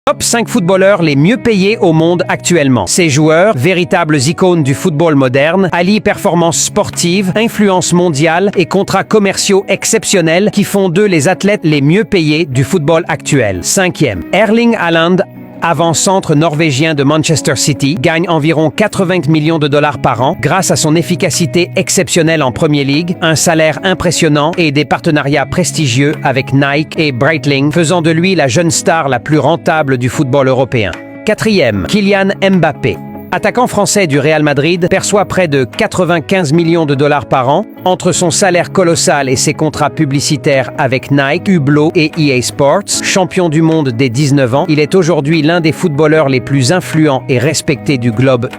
Top 5 footballeurs les mieux payés au monde actuellement. Ces joueurs, véritables icônes du football moderne, allient performances sportives, influence mondiale et contrats commerciaux exceptionnels qui font d'eux les athlètes les mieux payés du football actuel. 5e, Erling Haaland, avant-centre norvégien de Manchester City, gagne environ 80 millions de dollars par an grâce à son efficacité exceptionnelle en Premier League, un salaire impressionnant et des partenariats prestigieux avec Nike et Breitling, faisant de lui la jeune star la plus rentable du football européen. 4e, Kylian Mbappé. Attaquant français du Real Madrid, perçoit près de 95 millions de dollars par an. Entre son salaire colossal et ses contrats publicitaires avec Nike, Hublot et EA Sports, champion du monde dès 19 ans, il est aujourd'hui l'un des footballeurs les plus influents et respectés du globe.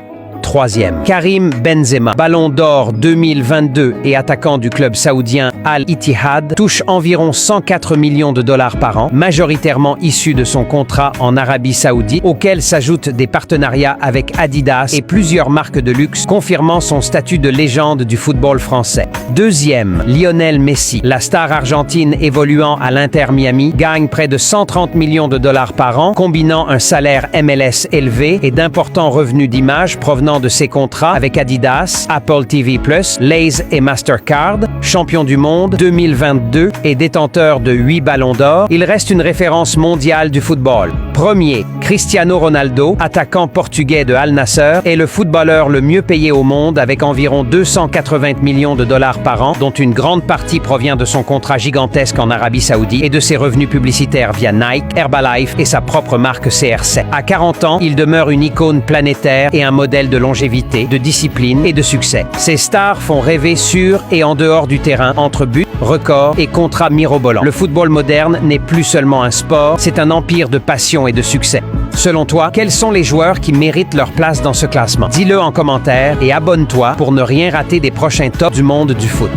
3e, Karim Benzema, Ballon d'Or 2022 et attaquant du club saoudien Al-Ittihad, touche environ 104 millions de dollars par an, majoritairement issus de son contrat en Arabie Saoudite, auquel s'ajoutent des partenariats avec Adidas et plusieurs marques de luxe, confirmant son statut de légende du football français. 2e, Lionel Messi, la star argentine évoluant à l'Inter Miami, gagne près de 130 millions de dollars par an, combinant un salaire MLS élevé et d'importants revenus d'image provenant de ses contrats avec Adidas, Apple TV+, Lay's et Mastercard. Champion du monde 2022 et détenteur de 8 ballons d'or, il reste une référence mondiale du football. Premier, Cristiano Ronaldo, attaquant portugais de Al Nassr, est le footballeur le mieux payé au monde avec environ 280 millions de dollars par an, dont une grande partie provient de son contrat gigantesque en Arabie Saoudite et de ses revenus publicitaires via Nike, Herbalife et sa propre marque CR7. À 40 ans, il demeure une icône planétaire et un modèle de longévité, de discipline et de succès. Ces stars font rêver sur et en dehors du terrain, entre buts, records et contrats mirobolants. Le football moderne n'est plus seulement un sport, c'est un empire de passion et de succès. Selon toi, quels sont les joueurs qui méritent leur place dans ce classement? Dis-le en commentaire et abonne-toi pour ne rien rater des prochains tops du monde du foot.